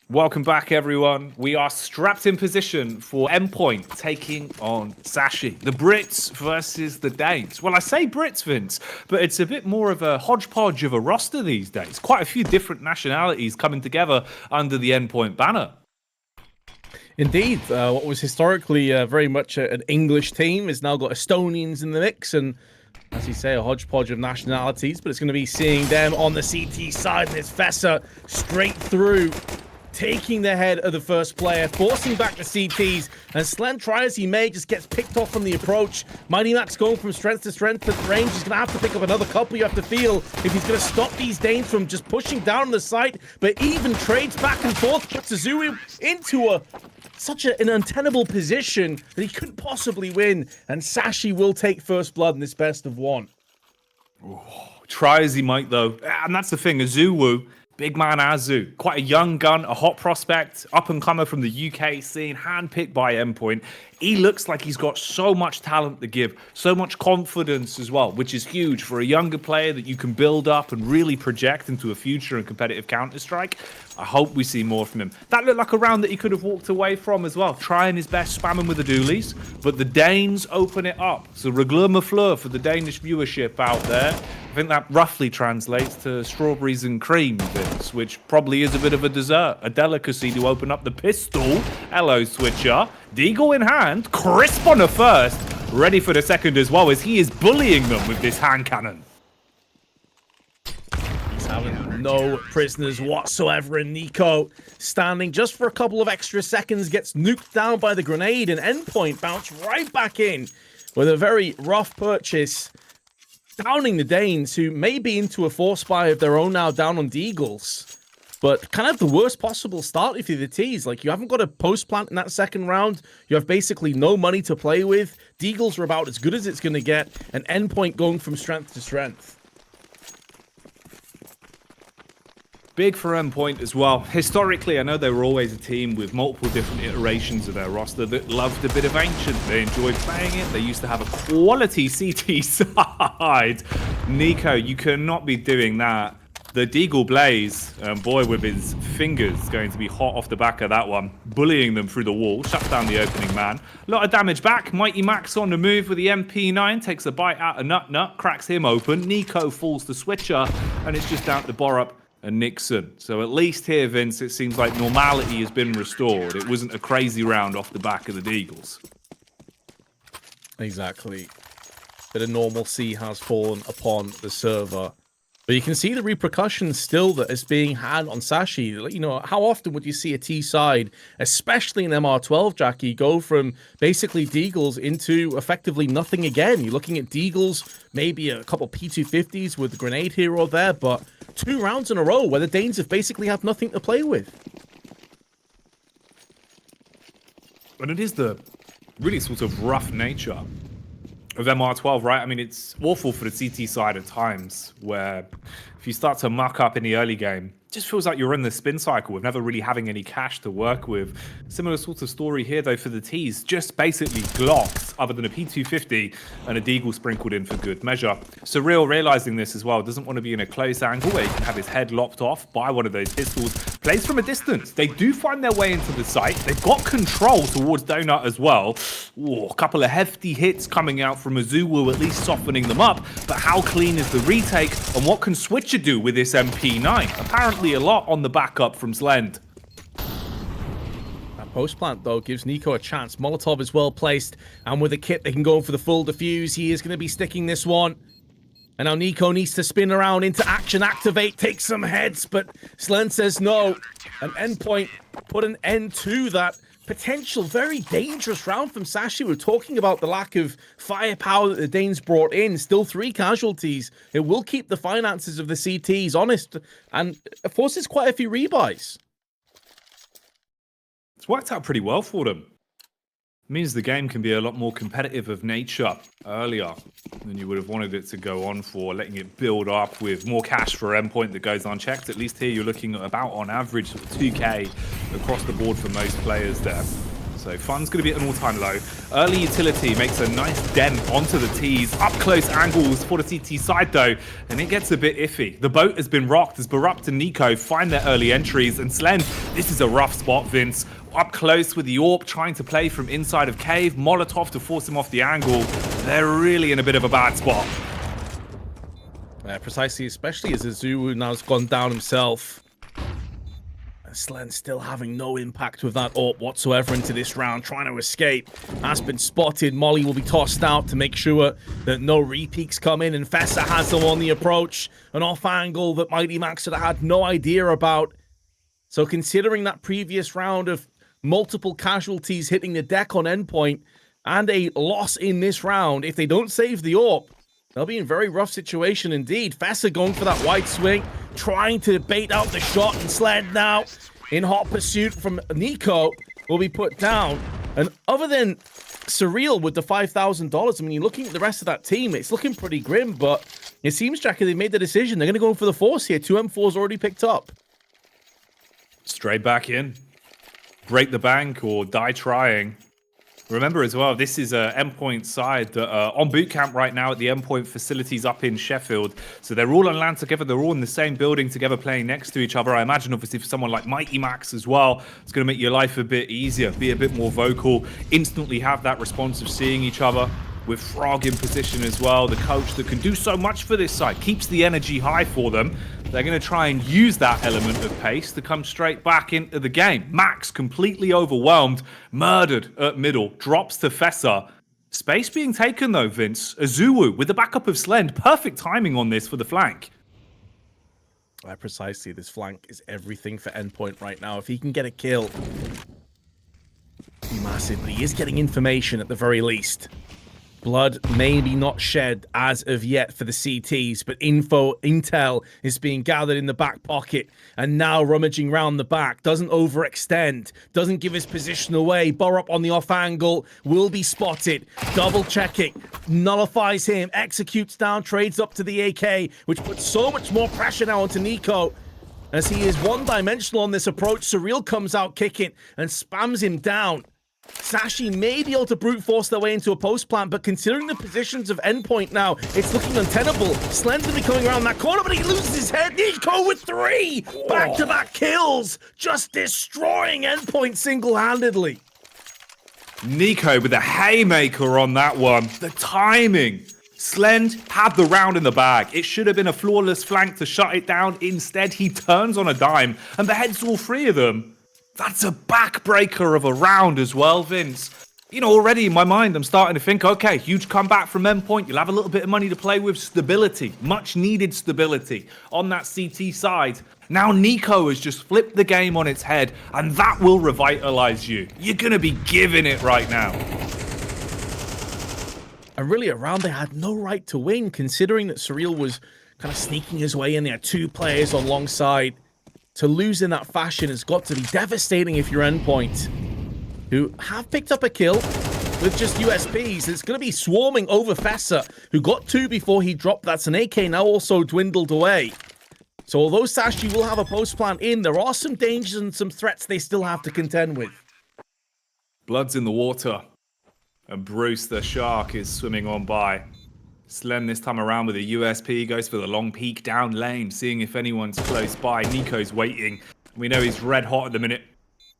Welcome back, everyone. We are strapped in position for Endpoint taking on Sashi. The Brits versus the Danes. Well, I say Brits, Vince, but it's a bit more of a hodgepodge of a roster these days. Quite a few different nationalities coming together under the Endpoint banner. Indeed, what was historically very much an English team has now got Estonians in the mix, and as you say, a hodgepodge of nationalities, but it's going to be seeing them on the CT side, and it's Fessa straight through, taking the head of the first player, forcing back the CTs, and Slen, try as he may, just gets picked off from the approach. Mighty Max going from strength to strength at range. He's going to have to pick up another couple, you have to feel, if he's going to stop these Danes from just pushing down on the site, but even trades back and forth, puts Azui into such an untenable position that he couldn't possibly win, and Sashi will take first blood in this best of one. Try as he might, though. And that's the thing, Azuwu, big man Azu, quite a young gun, a hot prospect, up-and-comer from the UK scene, handpicked by Endpoint. He looks like he's got so much talent to give, so much confidence as well, which is huge for a younger player that you can build up and really project into a future in competitive Counter-Strike. I hope we see more from him. That looked like a round that he could have walked away from as well, trying his best, spamming with the dualies, but the Danes open it up. So Regleur Mafleur for the Danish viewership out there. I think that roughly translates to strawberries and cream, Vince, which probably is a bit of a dessert, a delicacy to open up the pistol. Hello, Switcher. Deagle in hand, crisp on the first, ready for the second as well, as he is bullying them with this hand cannon. He's having no prisoners whatsoever, and Nico, standing just for a couple of extra seconds, gets nuked down by the grenade, and Endpoint bounce right back in with a very rough purchase, downing the Danes, who may be into a force buy of their own now down on Deagles. But kind of the worst possible start if you're the T's. Like, you haven't got a post plant in that second round. You have basically no money to play with. Deagles are about as good as it's going to get. And Endpoint going from strength to strength. Big for Endpoint as well. Historically, I know they were always a team with multiple different iterations of their roster that loved a bit of Ancient. They enjoyed playing it. They used to have a quality CT side. Nico, you cannot be doing that. The Deagle Blaze, boy with his fingers going to be hot off the back of that one, bullying them through the wall, shuts down the opening man. A lot of damage back. Mighty Max on the move with the MP9, takes a bite out of Nut, cracks him open. Nico falls to Switcher, and it's just down to Borup and Nixon. So at least here, Vince, it seems like normality has been restored. It wasn't a crazy round off the back of the Deagles. Exactly. Bit of normalcy has fallen upon the server. But you can see the repercussions still that is being had on Sashi. You know, how often would you see a T side, especially in MR12, Jacky, go from basically Deagles into effectively nothing again? You're looking at Deagles, maybe a couple P250s with the grenade here or there, but 2 rounds in a row where the Danes have basically have nothing to play with. And it is the really sort of rough nature of MR12, right? I mean, it's awful for the CT side at times, where if you start to muck up in the early game, it just feels like you're in the spin cycle with never really having any cash to work with. Similar sort of story here, though, for the T's. Just basically Glocks, other than a P250 and a Deagle sprinkled in for good measure. Surreal realizing this as well, doesn't want to be in a close angle where he can have his head lopped off by one of those pistols. Plays from a distance. They do find their way into the site. They've got control towards Donut as well. Ooh, a couple of hefty hits coming out from Azuwu, at least softening them up. But how clean is the retake, and what can Switcher do with this MP9? Apparently a lot on the backup from Slend. That post plant, though, gives Nico a chance. Molotov is well placed, and with a kit, they can go for the full defuse. He is going to be sticking this one. And now Nico needs to spin around into action, activate, take some heads, but Slen says no. And Endpoint put an end to that potential very dangerous round from Sashi. We're talking about the lack of firepower that the Danes brought in. Still 3 casualties. It will keep the finances of the CTs honest, and forces quite a few rebuys. It's worked out pretty well for them. It means the game can be a lot more competitive of nature earlier than you would have wanted it to go on for, letting it build up with more cash for Endpoint that goes unchecked. At least here you're looking at about, on average, 2k across the board for most players there. So fun's going to be at an all-time low. Early utility makes a nice dent onto the T's. Up close angles for the CT side though, and it gets a bit iffy. The boat has been rocked as Barupt and Nico find their early entries, and Slend, this is a rough spot, Vince. Up close with the AWP, trying to play from inside of cave. Molotov to force him off the angle. They're really in a bit of a bad spot. Precisely, especially as Azu now has gone down himself. Slen still having no impact with that AWP whatsoever into this round, trying to escape. Has been spotted. Molly will be tossed out to make sure that no repeaks come in, and Fessa has them on the approach. An off angle that Mighty Max had no idea about. So considering that previous round of multiple casualties hitting the deck on Endpoint and a loss in this round, if they don't save the AWP, they'll be in a very rough situation indeed. Fessa going for that wide swing, trying to bait out the shot, and Sled now in hot pursuit from Nico will be put down. And other than Surreal with the $5,000, I mean, you're looking at the rest of that team, it's looking pretty grim, but it seems, Jacky, they made the decision. They're going to go for the force here. 2 M4s already picked up. Straight back in. Break the bank or die trying. Remember as well, this is a Endpoint side that are on boot camp right now at the Endpoint facilities up in Sheffield. So they're all on land together. They're all in the same building together, playing next to each other. I imagine, obviously, for someone like Mighty Max as well, it's going to make your life a bit easier, be a bit more vocal, instantly have that response of seeing each other. With Frog in position as well, the coach that can do so much for this side, keeps the energy high for them. They're going to try and use that element of pace to come straight back into the game. Max, completely overwhelmed, murdered at middle, drops to Fessa. Space being taken though, Vince. Azuwu with the backup of Slend. Perfect timing on this for the flank. Precisely, this flank is everything for Endpoint right now. If he can get a kill, be massive, but he is getting information at the very least. Blood maybe not shed as of yet for the CTs, but intel is being gathered in the back pocket, and now rummaging round the back. Doesn't overextend, doesn't give his position away. Borup on the off angle will be spotted. Double checking, nullifies him, executes down, trades up to the AK, which puts so much more pressure now onto Nico. As he is one-dimensional on this approach, Surreal comes out kicking and spams him down. Sashi may be able to brute force their way into a post plant, but considering the positions of Endpoint now, it's looking untenable. Slend's gonna be coming around that corner, but he loses his head. Nico with 3 back-to-back kills, just destroying Endpoint single-handedly. Nico with a haymaker on that one. The timing. Slend had the round in the bag. It should have been a flawless flank to shut it down. Instead, he turns on a dime and beheads all 3 of them. That's a backbreaker of a round as well, Vince. You know, already in my mind, I'm starting to think, okay, huge comeback from Endpoint. You'll have a little bit of money to play with. Stability, much needed stability on that CT side. Now Nico has just flipped the game on its head, and that will revitalize you. You're going to be giving it right now. And really, a round they had no right to win, considering that Surreal was kind of sneaking his way in. They had 2 players alongside. To lose in that fashion has got to be devastating if you're Endpoint, who have picked up a kill with just USPs. It's going to be swarming over Fessa, who got 2 before he dropped. That's an AK now also dwindled away. So although Sashi will have a post plant in, there are some dangers and some threats they still have to contend with. Blood's in the water, and Bruce the Shark is swimming on by. Slen this time around with a USP, goes for the long peek down lane, seeing if anyone's close by. Nico's waiting. We know he's red hot at the minute,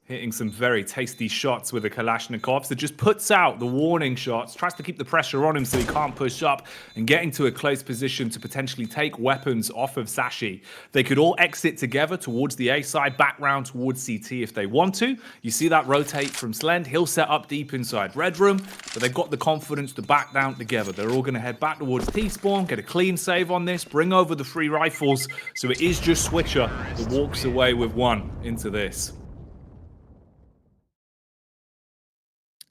hitting some very tasty shots with the Kalashnikov. So just puts out the warning shots, tries to keep the pressure on him so he can't push up, and get into a close position to potentially take weapons off of Sashi. They could all exit together towards the A side, back round towards CT if they want to. You see that rotate from Slend. He'll set up deep inside Red Room, but they've got the confidence to back down together. They're all going to head back towards T-spawn, get a clean save on this, bring over the 3 rifles. So it is just Switcher that walks away with 1 into this.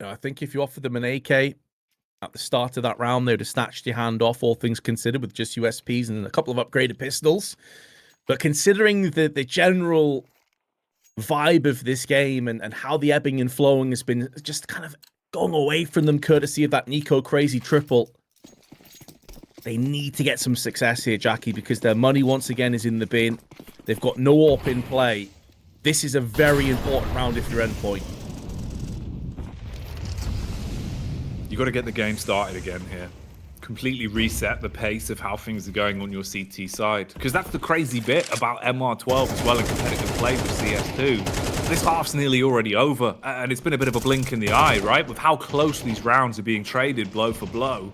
I think if you offered them an AK at the start of that round, they would have snatched your hand off, all things considered, with just USPs and a couple of upgraded pistols. But considering the general vibe of this game and how the ebbing and flowing has been just kind of going away from them courtesy of that Nico crazy triple, they need to get some success here, Jacky, because their money once again is in the bin. They've got no AWP in play. This is a very important round if you're Endpoint. You got to get the game started again here. Completely reset the pace of how things are going on your CT side. Because that's the crazy bit about MR12 as well in competitive play with CS2. This half's nearly already over, and it's been a bit of a blink in the eye, right? With how close these rounds are being traded blow for blow.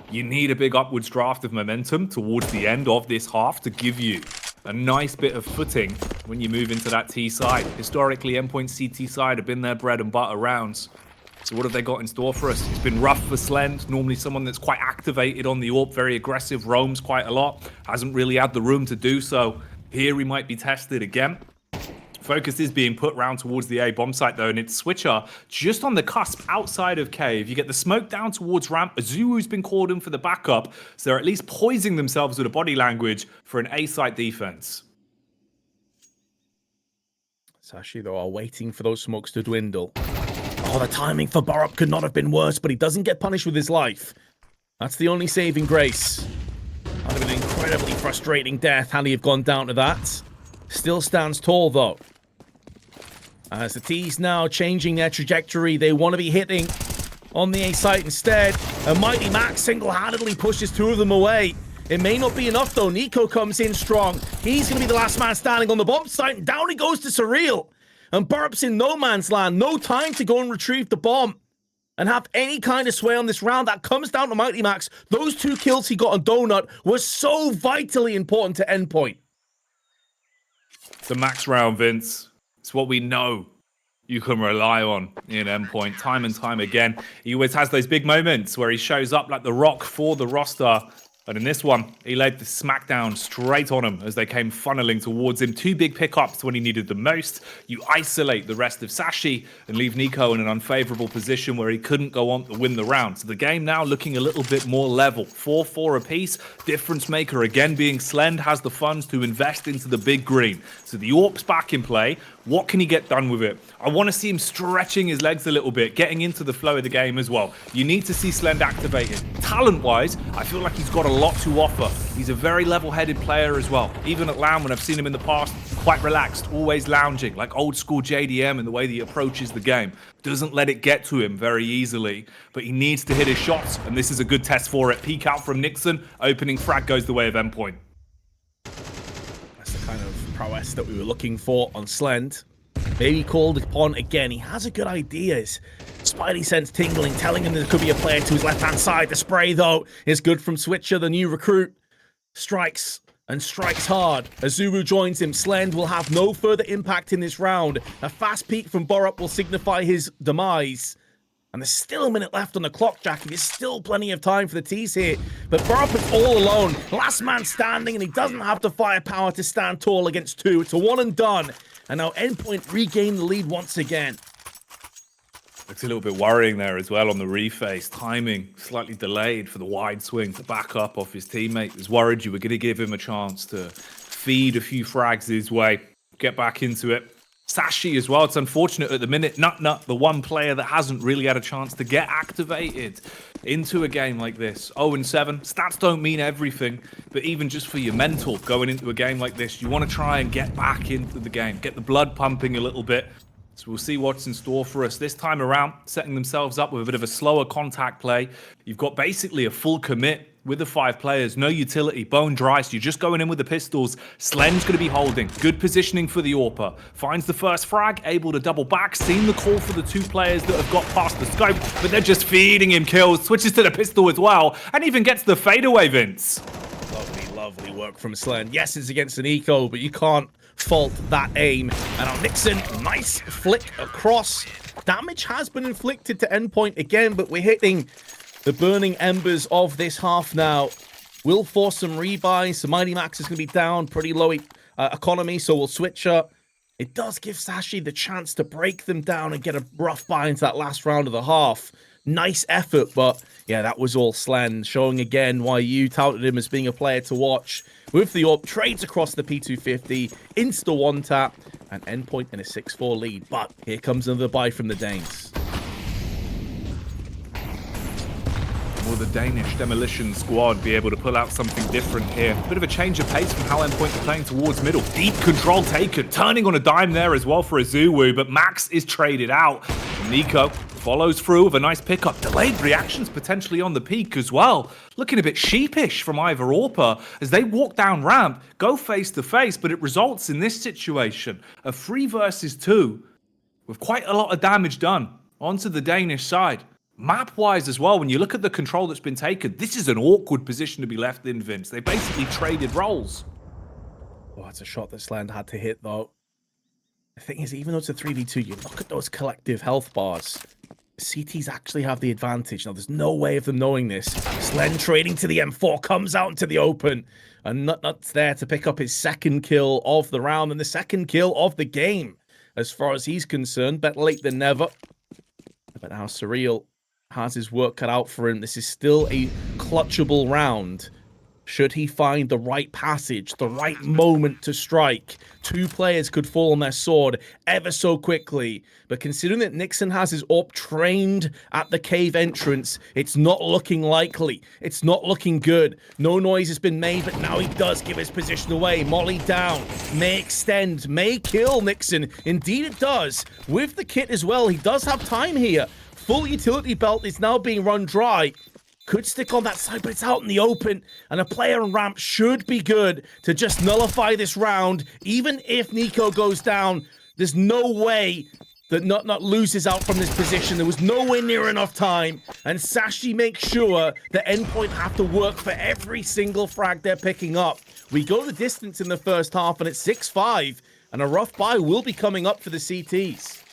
You need a big upwards draft of momentum towards the end of this half to give you a nice bit of footing when you move into that T side. Historically, Endpoint CT side have been their bread and butter rounds. So what have they got in store for us? It's been rough for Slend, normally someone that's quite activated on the AWP, very aggressive, roams quite a lot, hasn't really had the room to do so. Here we might be tested again. Focus is being put round towards the A bomb site though, and it's Switcher just on the cusp outside of cave. You get the smoke down towards ramp. Azuu's been called in for the backup, so they're at least poising themselves with a body language for an A site defense. Sashi, though, are waiting for those smokes to dwindle. Oh, the timing for Borup could not have been worse, but he doesn't get punished with his life. That's the only saving grace. That would have been an incredibly frustrating death had he have gone down to that. Still stands tall, though. As the T's now changing their trajectory, they want to be hitting on the A site instead. And Mighty Max single-handedly pushes two of them away. It may not be enough, though. Nico comes in strong. He's going to be the last man standing on the bomb site, and down he goes to Surreal. And Burp's in no man's land. No time to go and retrieve the bomb and have any kind of sway on this round. That comes down to Mighty Max. Those 2 kills he got on Donut were so vitally important to Endpoint. The Max round, Vince. It's what we know you can rely on in Endpoint time and time again. He always has those big moments where he shows up like the rock for the roster. And in this one, he laid the smackdown straight on him as they came funneling towards him. 2 big pickups when he needed them most. You isolate the rest of Sashi and leave Nico in an unfavorable position where he couldn't go on to win the round. So the game now looking a little bit more level. 4-4 apiece. Difference maker again being Slend has the funds to invest into the big green. So the AWP's back in play. What can he get done with it? I want to see him stretching his legs a little bit, getting into the flow of the game as well. You need to see Slend activated. Talent-wise, I feel like he's got a lot to offer. He's a very level-headed player as well. Even at LAN, when I've seen him in the past, quite relaxed, always lounging, like old-school JDM in the way that he approaches the game. Doesn't let it get to him very easily, but he needs to hit his shots, and this is a good test for it. Peek out from Nixon, opening frag goes the way of Endpoint. That's the kind of prowess that we were looking for on Slend. Maybe called upon again. He has a good idea. His spidey sense tingling, telling him there could be a player to his left-hand side. The spray, though, is good from Switcher, the new recruit. Strikes and strikes hard. Azubu joins him. Slend will have no further impact in this round. A fast peek from Borup will signify his demise. And there's still a minute left on the clock, Jacky. There's still plenty of time for the T's here. But Borup is all alone. Last man standing, and he doesn't have the firepower to stand tall against 2. It's a one and done. And now Endpoint regain the lead once again. Looks a little bit worrying there as well on the reface. Timing slightly delayed for the wide swing to back up off his teammate. Was worried you were going to give him a chance to feed a few frags his way, get back into it. Sashi as well. It's unfortunate at the minute. Nut, the one player that hasn't really had a chance to get activated into a game like this. 0-7. Stats don't mean everything, but even just for your mental going into a game like this, you want to try and get back into the game, get the blood pumping a little bit. So we'll see what's in store for us this time around, setting themselves up with a bit of a slower contact play. You've got basically a full commit with the 5 players, no utility, bone dry, so you're just going in with the pistols. Slend's going to be holding, good positioning for the AWPer. Finds the first frag, able to double back, seen the call for the 2 players that have got past the scope, but they're just feeding him kills, switches to the pistol as well, and even gets the fadeaway, Vince. Lovely work from Slend. Yes, it's against an eco, but you can't fault that aim. And on Nixon, nice flick across. Damage has been inflicted to Endpoint again, but we're hitting the burning embers of this half now. Will force some rebuys. So Mighty Max is going to be down, pretty low economy, so we'll switch up. It does give Sashi the chance to break them down and get a rough buy into that last round of the half. Nice effort, but yeah, that was all Slend, showing again why you touted him as being a player to watch. With the AWP, trades across the P250, insta one tap, and Endpoint in a 6-4 lead. But here comes another buy from the Danes. Will the Danish demolition squad be able to pull out something different here? Bit of a change of pace from how Endpoint are playing towards middle. Deep control taken, turning on a dime there as well for Azuwu, but Max is traded out. Nico Follows through with a nice pickup. Delayed reactions potentially on the peak as well. Looking a bit sheepish from either Orpa as they walk down ramp, go face to face, but it results in this situation. A 3 versus 2 with quite a lot of damage done onto the Danish side. Map-wise as well, when you look at the control that's been taken, this is an awkward position to be left in, Vince. They basically traded roles. Oh, it's a shot that Slend had to hit, though. The thing is, even though it's a 3v2, you look at those collective health bars. CTs actually have the advantage. Now, there's no way of them knowing this. Slend trading to the M4, comes out into the open. And Nutnut's there to pick up his second kill of the round and the second kill of the game. As far as he's concerned, better late than never. But now Surreal has his work cut out for him. This is still a clutchable round. Should he find the right passage, the right moment to strike, 2 players could fall on their sword ever so quickly. But considering that Nixon has his AWP trained at the cave entrance, it's not looking likely. It's not looking good. No noise has been made, but now he does give his position away. Molly down, may extend, may kill Nixon. Indeed it does. With the kit as well, he does have time here. Full utility belt is now being run dry. Could stick on that side, but it's out in the open. And a player on ramp should be good to just nullify this round. Even if Nico goes down, there's no way that Nutnut loses out from this position. There was nowhere near enough time. And Sashi makes sure that Endpoint have to work for every single frag they're picking up. We go the distance in the first half, and it's 6-5. And a rough buy will be coming up for the CTs.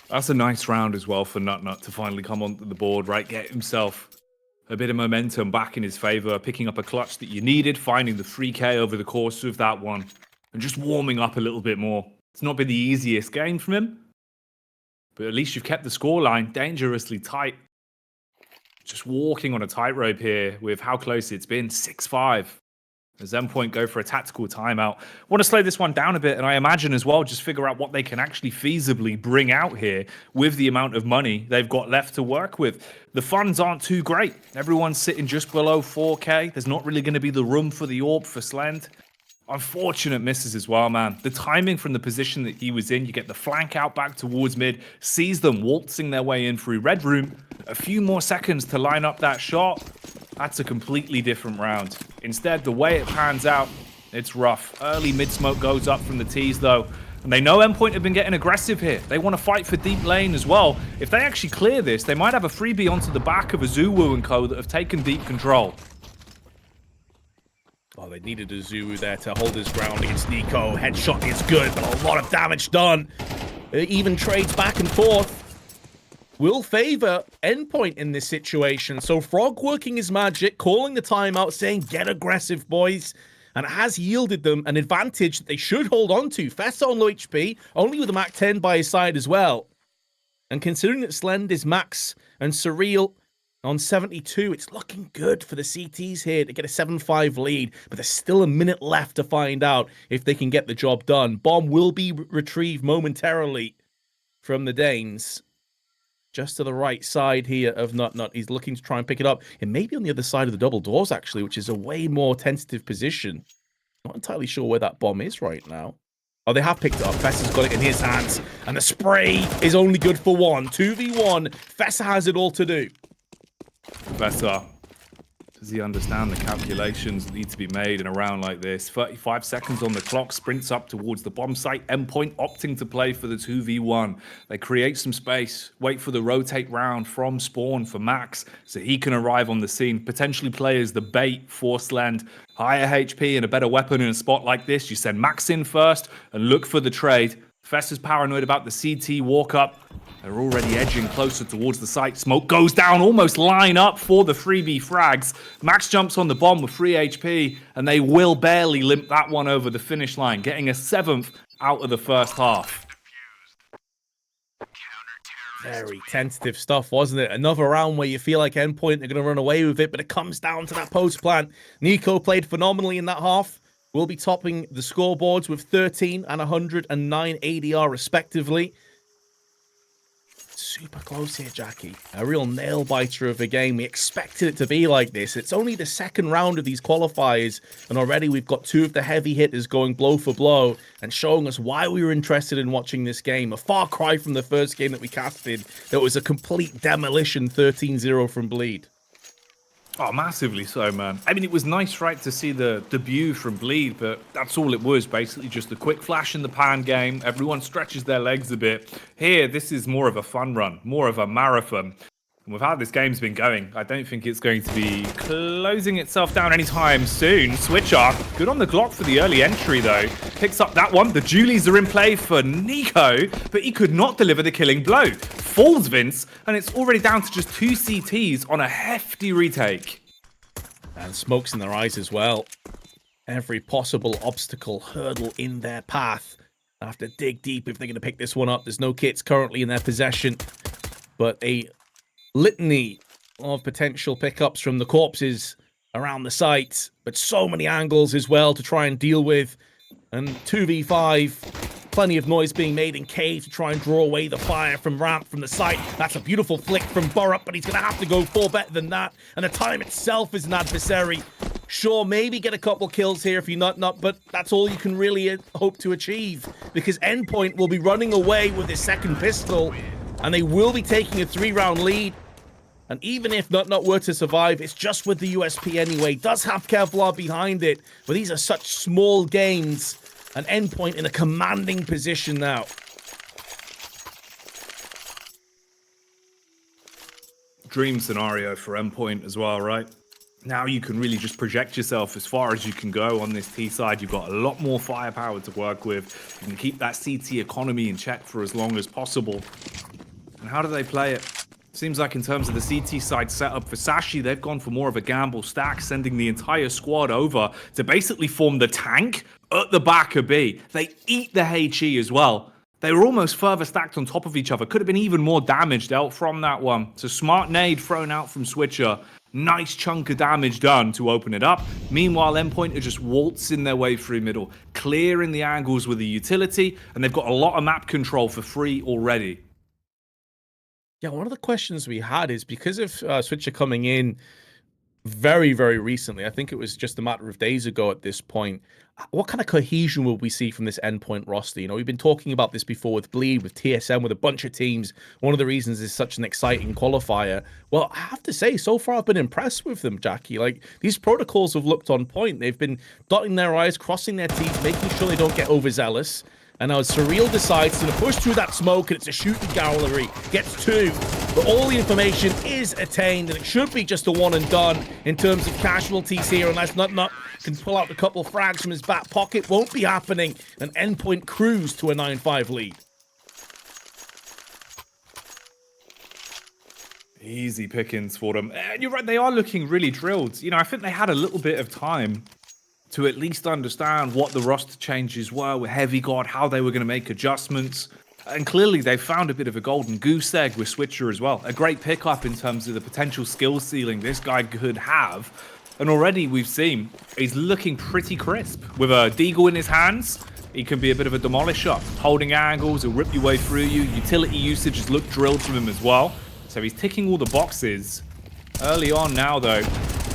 That's a nice round as well for Nutnut to finally come onto the board, right? Get himself a bit of momentum back in his favor, picking up a clutch that you needed, finding the 3K over the course of that one, and just warming up a little bit more. It's not been the easiest game from him, but at least you've kept the scoreline dangerously tight. Just walking on a tightrope here with how close it's been, 6-5. As Endpoint go for a tactical timeout. Want to slow this one down a bit, and I imagine as well, just figure out what they can actually feasibly bring out here with the amount of money they've got left to work with. The funds aren't too great. Everyone's sitting just below 4K. There's not really going to be the room for the AWP for Slend. Unfortunate misses as well, man. The timing from the position that he was in, you get the flank out back towards mid, sees them waltzing their way in through red room. A few more seconds to line up that shot. That's a completely different round. Instead, the way it pans out, it's rough. Early mid-smoke goes up from the T's, though. And they know Endpoint have been getting aggressive here. They want to fight for deep lane as well. If they actually clear this, they might have a freebie onto the back of a Zuwu and co that have taken deep control. Oh, they needed a Zuwu there to hold his ground against Nico. Headshot is good, but a lot of damage done. Even trades back and forth will favor Endpoint in this situation. So Frog working his magic, calling the timeout, saying, get aggressive, boys. And it has yielded them an advantage that they should hold on to. Fessa on low HP, only with a Mac 10 by his side as well. And considering that Slend is Max and Surreal on 72, it's looking good for the CTs here to get a 7-5 lead. But there's still a minute left to find out if they can get the job done. Bomb will be retrieved momentarily from the Danes. Just to the right side here of Nutnut. He's looking to try and pick it up. It may be on the other side of the double doors, actually, which is a way more tentative position. Not entirely sure where that bomb is right now. Oh, they have picked it up. Fessa's got it in his hands. And the spray is only good for one. 2v1. Fessa has it all to do. Fessa, does he understand the calculations that need to be made in a round like this? 35 seconds on the clock, sprints up towards the bomb site. Endpoint opting to play for the 2v1. They create some space, wait for the rotate round from spawn for Max so he can arrive on the scene, potentially play as the bait for Slend. Higher HP and a better weapon in a spot like this. You send Max in first and look for the trade. Fessa's paranoid about the CT walk up. They're already edging closer towards the site. Smoke goes down, almost line up for the freebie frags. Max jumps on the bomb with 3 HP, and they will barely limp that one over the finish line, getting a 7th out of the first half. Very tentative stuff, wasn't it? Another round where you feel like Endpoint are going to run away with it, but it comes down to that post plant. Nico played phenomenally in that half. Will be topping the scoreboards with 13 and 109 ADR respectively. super close here, Jacky. A real nail-biter of a game. We expected it to be like this. It's only the second round of these qualifiers, and already we've got two of the heavy hitters going blow for blow and showing us why we were interested in watching this game. A far cry from the first game that we casted. That was a complete demolition, 13-0 from Bleed. Oh, massively so, man. I mean, it was nice, right, to see the debut from Bleed, but that's all it was, basically just a quick flash in the pan game. Everyone stretches their legs a bit. Here, this is more of a fun run, more of a marathon. And with how this game's been going, I don't think it's going to be closing itself down anytime soon. Switcher, good on the Glock for the early entry, though. Picks up that one. The Julies are in play for Nico, but he could not deliver the killing blow. Falls Vince, and it's already down to just 2 CTs on a hefty retake. And smokes in their eyes as well. Every possible obstacle, hurdle in their path. They have to dig deep if they're going to pick this one up. There's no kits currently in their possession, but a litany of potential pickups from the corpses around the site, but so many angles as well to try and deal with. And 2v5, plenty of noise being made in cave to try and draw away the fire from ramp from the site. That's a beautiful flick from Burrup, but he's going to have to go for better than that. And the time itself is an adversary. Sure, maybe get a couple kills here if you not, but that's all you can really hope to achieve, because Endpoint will be running away with his second pistol, and they will be taking a 3-round lead. And even if Not were to survive, it's just with the USP anyway. Does have Kevlar behind it, but these are such small gains. An Endpoint in a commanding position now. Dream scenario for Endpoint as well, right? Now you can really just project yourself as far as you can go on this T side. You've got a lot more firepower to work with. You can keep that CT economy in check for as long as possible. And how do they play it? Seems like in terms of the CT side setup for Sashi, they've gone for more of a gamble stack, sending the entire squad over to basically form the tank at the back of B. They eat the HE as well. They were almost further stacked on top of each other. Could have been even more damage dealt from that one. It's a smart nade thrown out from Switcher. Nice chunk of damage done to open it up. Meanwhile, Endpoint are just waltzing their way through middle, clearing the angles with the utility, and they've got a lot of map control for free already. Yeah, one of the questions we had is because of Switcher coming in very, very recently, I think it was just a matter of days ago at this point, what kind of cohesion will we see from this Endpoint roster? You know, we've been talking about this before with Bleed, with TSM, with a bunch of teams. One of the reasons is such an exciting qualifier. Well, I have to say, so far I've been impressed with them, Jacky. Like, these protocols have looked on point. They've been dotting their I's, crossing their T's, making sure they don't get overzealous. And now Surreal decides to push through that smoke, and it's a shooting gallery. Gets 2, but all the information is attained, and it should be just a one and done in terms of casualties here, unless Not can pull out a couple of frags from his back pocket. Won't be happening. An Endpoint cruise to a 9-5 lead. Easy pickings for them. And you're right, they are looking really drilled. You know, I think they had a little bit of time to at least understand what the roster changes were with Heavy God, how they were going to make adjustments. And clearly they found a bit of a golden goose egg with Switcher as well. A great pickup in terms of the potential skill ceiling this guy could have. And already we've seen he's looking pretty crisp. With a Deagle in his hands, he can be a bit of a demolisher. Holding angles, he'll rip your way through you. Utility usage has looked drilled from him as well. So he's ticking all the boxes. Early on now though,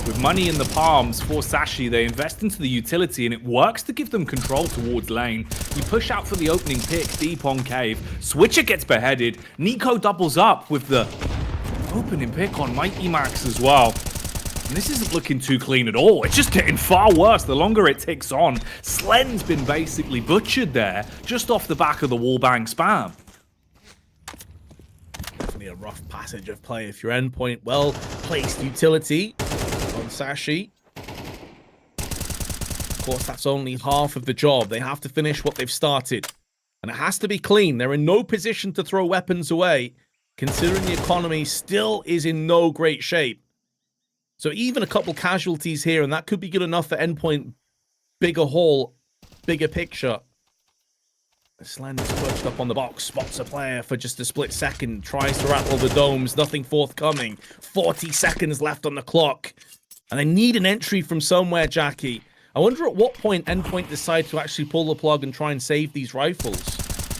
with money in the palms for Sashi, they invest into the utility, and it works to give them control towards lane. You push out for the opening pick deep on cave. Switcher gets beheaded. Nico doubles up with the opening pick on Mighty Max as well. And this isn't looking too clean at all. It's just getting far worse the longer it ticks on. Slen's been basically butchered there, just off the back of the wallbang spam. Definitely a rough passage of play if you're Endpoint. Well-placed utility on Sashi. Of course, that's only half of the job. They have to finish what they've started. And it has to be clean. They're in no position to throw weapons away, considering the economy still is in no great shape. So even a couple casualties here, and that could be good enough for Endpoint. Bigger haul, bigger picture. Slen is perched up on the box, spots a player for just a split second, tries to rattle the domes, nothing forthcoming. 40 seconds left on the clock. And they need an entry from somewhere, Jacky. I wonder at what point Endpoint decide to actually pull the plug and try and save these rifles.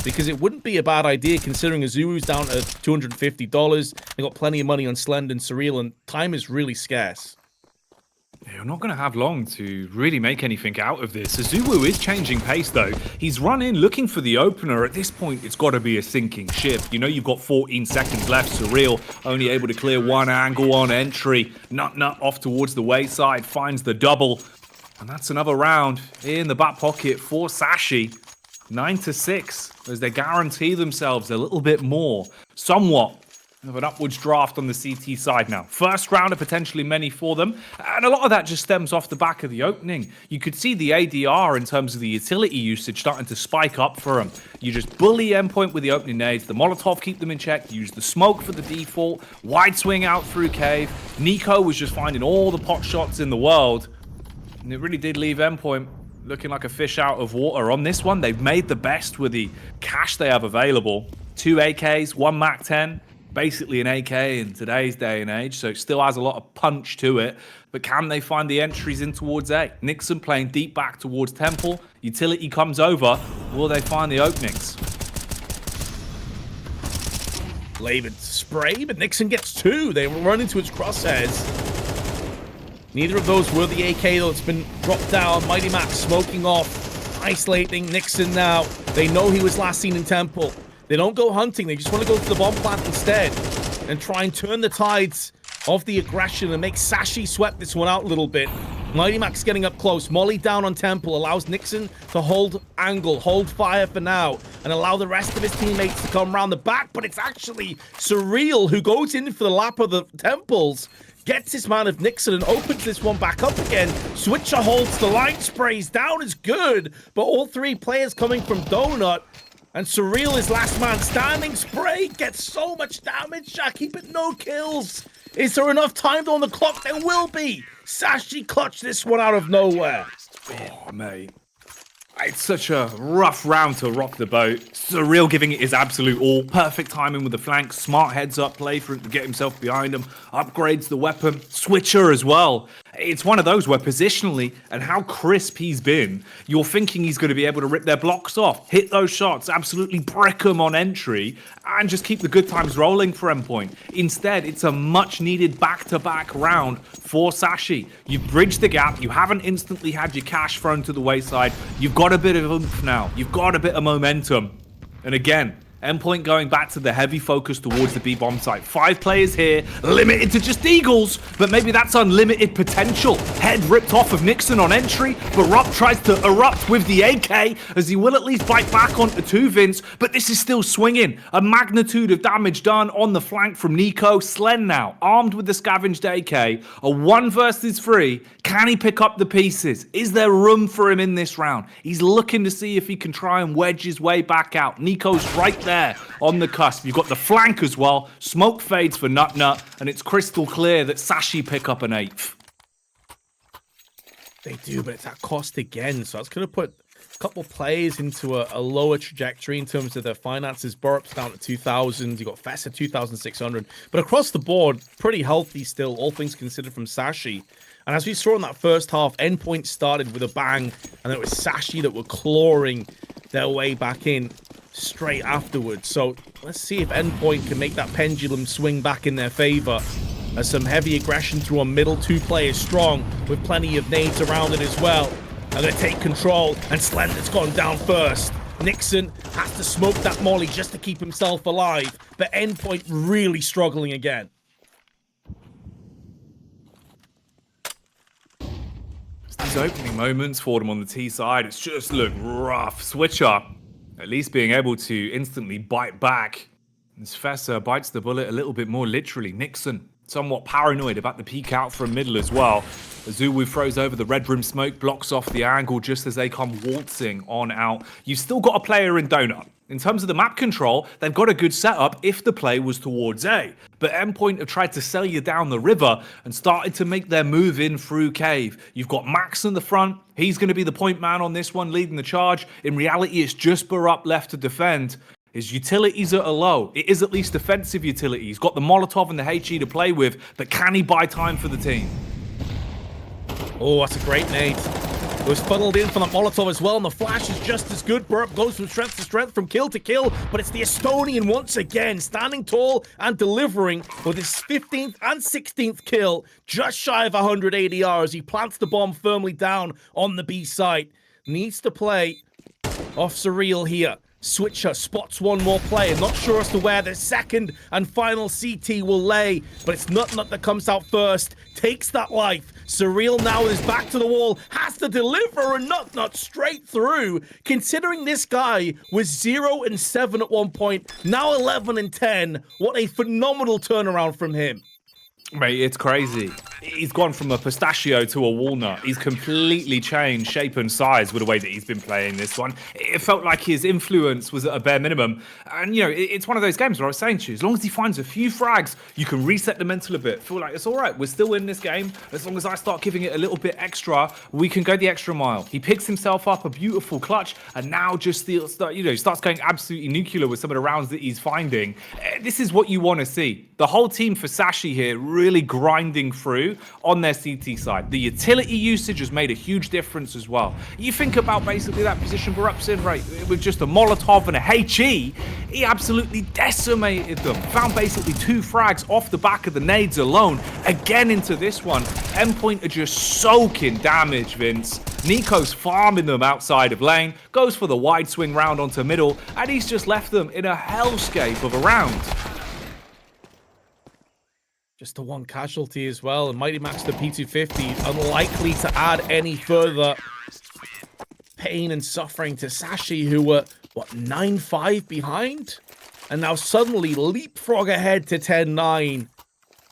because it wouldn't be a bad idea considering Azuru's down to $250. They got plenty of money on Slend and Surreal, and time is really scarce. You're not going to have long to really make anything out of this. Azulu is changing pace, though. He's run in looking for the opener. At this point, it's got to be a sinking ship. You know you've got 14 seconds left. Surreal only able to clear one angle on entry. Nut off towards the wayside, finds the double. And that's another round in the back pocket for Sashi. 9-6, as they guarantee themselves a little bit more. Somewhat of an upwards draft on the CT side now. First round of potentially many for them, and a lot of that just stems off the back of the opening. You could see the ADR in terms of the utility usage starting to spike up for them. You just bully Endpoint with the opening nades, the Molotov keep them in check, use the smoke for the default, wide swing out through cave. Nico was just finding all the pot shots in the world, and it really did leave Endpoint looking like a fish out of water. On this one, they've made the best with the cash they have available. 2 AKs, 1 MAC-10. Basically an AK in today's day and age, so it still has a lot of punch to it. But can they find the entries in towards A? Nixon playing deep back towards Temple. Utility comes over. Will they find the openings? Laban spray, but Nixon gets 2. They run into its crosshairs. Neither of those were the AK, though. It's been dropped down. Mighty Max smoking off, isolating Nixon now. They know he was last seen in Temple. They don't go hunting. They just want to go to the bomb plant instead and try and turn the tides of the aggression and make Sashi sweat this one out a little bit. Mighty Max getting up close. Molly down on Temple allows Nixon to hold angle, hold fire for now, and allow the rest of his teammates to come around the back. But it's actually Surreal who goes in for the lap of the Temples, gets his man of Nixon and opens this one back up again. Switcher holds the line, sprays down is good, but all 3 players coming from Donut. And Surreal is last man standing. Spray gets so much damage, Jacky, but no kills. Is there enough time on the clock? There will be. Sashi clutched this one out of nowhere. Oh, mate. It's such a rough round to rock the boat. Surreal giving it his absolute all. Perfect timing with the flank. Smart heads up play for him to get himself behind him. Upgrades the weapon. Switcher as well. It's one of those where positionally and how crisp he's been, you're thinking he's going to be able to rip their blocks off, hit those shots, absolutely brick them on entry, and just keep the good times rolling for Endpoint. Instead, it's a much-needed back-to-back round for Sashi. You've bridged the gap. You haven't instantly had your cash thrown to the wayside. You've got a bit of oomph now. You've got a bit of momentum. And again, Endpoint going back to the heavy focus towards the B-bomb site. 5 players here, limited to just Eagles, but maybe that's unlimited potential. Head ripped off of Nixon on entry, but Rob tries to erupt with the AK, as he will at least bite back onto 2 Vince, but this is still swinging. A magnitude of damage done on the flank from Nico. Slen now, armed with the scavenged AK, a 1 versus 3. Can he pick up the pieces? Is there room for him in this round? He's looking to see if he can try and wedge his way back out. Nico's right there on the cusp. You've got the flank as well. Smoke fades for Nut, and it's crystal clear that Sashi pick up an 8th. They do, but it's at cost again. So it's going to put a couple players into a lower trajectory in terms of their finances. Burp's down to 2,000. You got Fess at 2,600. But across the board, pretty healthy still, all things considered from Sashi. And as we saw in that first half, Endpoint started with a bang, and it was Sashi that were clawing their way back in straight afterwards. So let's see if Endpoint can make that pendulum swing back in their favor. As some heavy aggression through a middle, 2 players strong with plenty of nades around it as well. Are going to take control, and Slender's gone down first. Nixon has to smoke that molly just to keep himself alive, but Endpoint really struggling again. These opening moments for them on the T side, it's just looked rough. Switcher, at least being able to instantly bite back. As Fessa bites the bullet a little bit more literally. Nixon, somewhat paranoid about the peek out from middle as well. Azuwu throws over the red room smoke, blocks off the angle just as they come waltzing on out. You've still got a player in Donut. In terms of the map control, they've got a good setup if the play was towards A. But Endpoint have tried to sell you down the river and started to make their move in through cave. You've got Max in the front. He's going to be the point man on this one, leading the charge. In reality, it's just Barup left to defend. His utilities are low. It is at least defensive utility. He's got the Molotov and the HE to play with, but can he buy time for the team? Oh, that's a great nade. It was funneled in from the Molotov as well, and the flash is just as good. Burp goes from strength to strength, from kill to kill, but it's the Estonian once again, standing tall and delivering with his 15th and 16th kill, just shy of 100 ADR as he plants the bomb firmly down on the B site. Needs to play off Surreal here. Switcher spots one more player, not sure as to where the second and final CT will lay, but it's Nut that comes out first, takes that life. Surreal now with his back to the wall, has to deliver a Nut straight through, considering this guy was 0 and 7 at one point, now 11 and 10. What a phenomenal turnaround from him. Mate, it's crazy. He's gone from a pistachio to a walnut. He's completely changed shape and size with the way that he's been playing this one. It felt like his influence was at a bare minimum. And, you know, it's one of those games where I was saying to you, as long as he finds a few frags, you can reset the mental a bit. Feel like it's all right. We're still in this game. As long as I start giving it a little bit extra, we can go the extra mile. He picks himself up a beautiful clutch and now just starts going absolutely nuclear with some of the rounds that he's finding. This is what you want to see. The whole team for Sashi here really grinding through on their CT side. The utility usage has made a huge difference as well. You think about basically that position Barup's in, right, with just a Molotov and a HE, he absolutely decimated them. Found basically 2 frags off the back of the nades alone. Again into this one. Endpoint are just soaking damage, Vince. Nico's farming them outside of lane, goes for the wide swing round onto middle, and he's just left them in a hellscape of a round. Just the one casualty as well, and Mighty Max the P250, unlikely to add any further pain and suffering to Sashi, who were, what, 9-5 behind? And now suddenly leapfrog ahead to 10-9.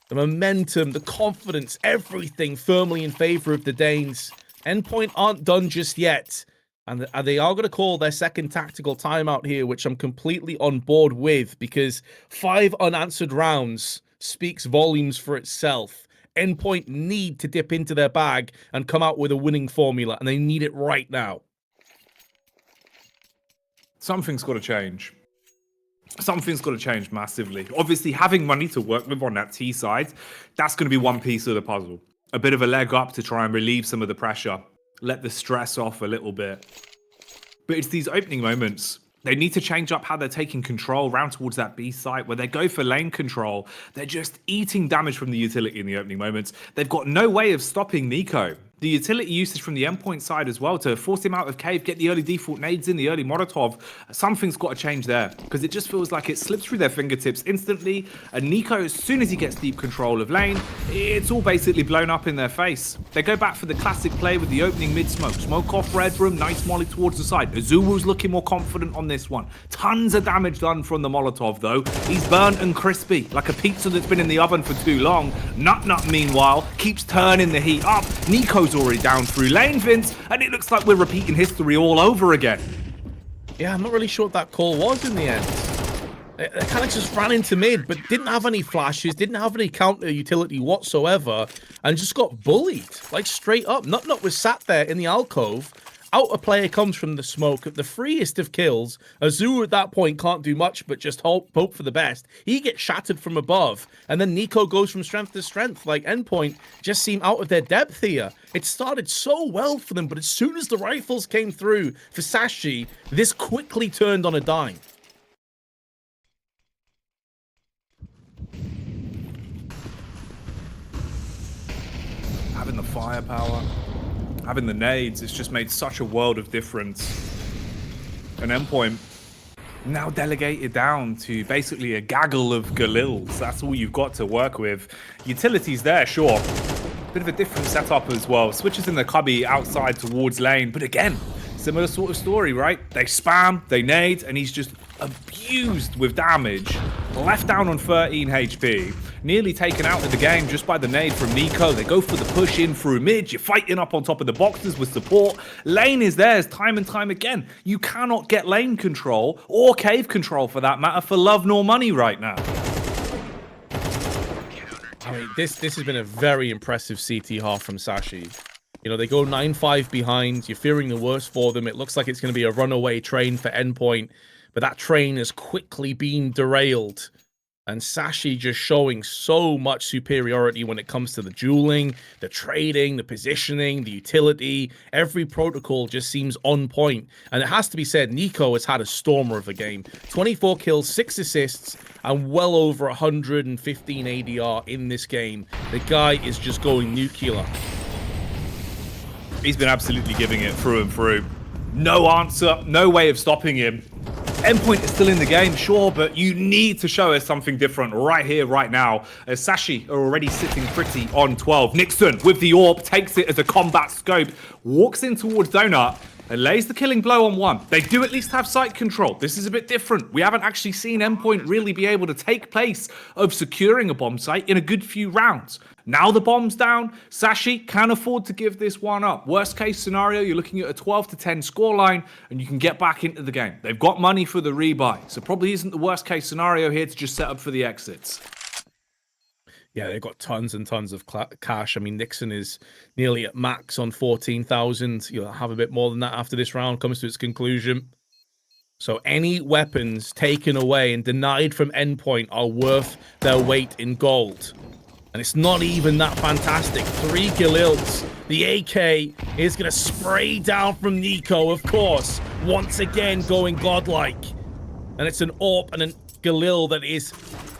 The momentum, the confidence, everything firmly in favor of the Danes. Endpoint aren't done just yet, and they are going to call their second tactical timeout here, which I'm completely on board with, because 5 unanswered rounds speaks volumes for itself. Endpoint need to dip into their bag and come out with a winning formula, and they need it right now. Something's got to change. Something's got to change massively. Obviously, having money to work with on that T side, that's going to be one piece of the puzzle. A bit of a leg up to try and relieve some of the pressure, let the stress off a little bit. But it's these opening moments. They need to change up how they're taking control round towards that B site, where they go for lane control. They're just eating damage from the utility in the opening moments. They've got no way of stopping Nico. The utility usage from the Endpoint side as well to force him out of cave, get the early default nades in, the early Molotov. Something's got to change there, because it just feels like it slips through their fingertips instantly. And Nico, as soon as he gets deep control of lane, it's all basically blown up in their face. They go back for the classic play with the opening mid-smoke. Smoke off red room, nice molly towards the side. Azuwu's looking more confident on this one. Tons of damage done from the Molotov though. He's burnt and crispy, like a pizza that's been in the oven for too long. Nut, meanwhile, keeps turning the heat up. Nico's already down through lane, Vince, and it looks like we're repeating history all over again. Yeah, I'm not really sure what that call was in the end. They kind of just ran into mid, but didn't have any flashes, didn't have any counter utility whatsoever, and just got bullied, like straight up. Nut was sat there in the alcove. Out a player comes from the smoke at the freest of kills. Azu at that point can't do much but just hope for the best. He gets shattered from above, and then Nico goes from strength to strength. Like, Endpoint just seem out of their depth here. It started so well for them, but as soon as the rifles came through for Sashi, this quickly turned on a dime. Having the firepower, having the nades, it's just made such a world of difference. An Endpoint now delegated down to basically a gaggle of Galils. That's all you've got to work with. Utilities there, sure. Bit of a different setup as well. Switches in the cubby outside towards lane. But again, similar sort of story, right? They spam, they nade, and he's just abused with damage. Left down on 13 HP. Nearly taken out of the game just by the nade from Nico. They go for the push in through mid. You're fighting up on top of the boxes with support. Lane is theirs time and time again. You cannot get lane control, or cave control for that matter, for love nor money right now. I mean, this has been a very impressive CT half from Sashi. You know, they go 9-5 behind. You're fearing the worst for them. It looks like it's going to be a runaway train for Endpoint, but that train has quickly been derailed And Sashi just showing so much superiority when it comes to the dueling, the trading, the positioning, the utility. Every protocol just seems on point. And it has to be said, Nico has had a stormer of a game. 24 kills, 6 assists, and well over 115 ADR in this game. The guy is just going nuclear. He's been absolutely giving it through and through. No answer, no way of stopping him. Endpoint is still in the game, sure, but you need to show us something different right here, right now. As Sashi are already sitting pretty on 12. Nixon with the AWP takes it as a combat scope, walks in towards Donut, and lays the killing blow on one. They do at least have site control. This is a bit different. We haven't actually seen Endpoint really be able to take place of securing a bomb site in a good few rounds. Now the bomb's down, Sashi can afford to give this one up. Worst case scenario, you're looking at a 12-10 scoreline, and you can get back into the game. They've got money for the rebuy, so probably isn't the worst case scenario here to just set up for the exits. Yeah, they've got tons and tons of cash. I mean, Nixon is nearly at max on 14,000. You'll have a bit more than that after this round comes to its conclusion. So any weapons taken away and denied from Endpoint are worth their weight in gold. And it's not even that fantastic. 3 Galils. The AK is going to spray down from Nico, of course. Once again, going godlike. And it's an AWP and a Galil that is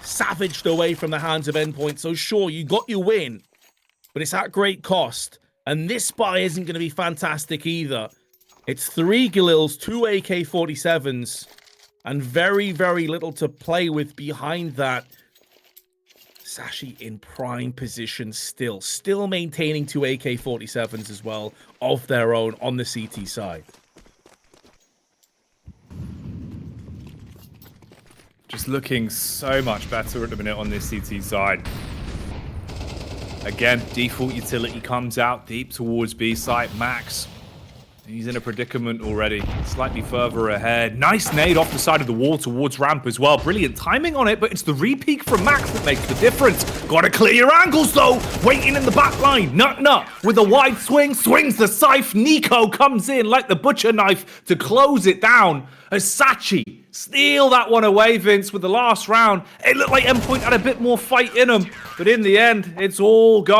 savaged away from the hands of Endpoint. So sure, you got your win, but it's at great cost. And this buy isn't going to be fantastic either. It's 3 Galils, 2 AK-47s, and very, very little to play with behind that. Sashi in prime position still maintaining 2 AK-47s as well of their own on the CT side. Just looking so much better at the minute on this CT side. Again, default utility comes out deep towards B site. Max, he's in a predicament already, slightly further ahead. Nice nade off the side of the wall towards ramp as well. Brilliant timing on it, but it's the re-peek from Max that makes the difference. Gotta clear your angles though. Waiting in the back line. Nut with a wide swing, swings the scythe. Nico comes in like the butcher knife to close it down. As Sashi steal that one away, Vince, with the last round. It looked like Endpoint had a bit more fight in them, but in the end, it's all gone.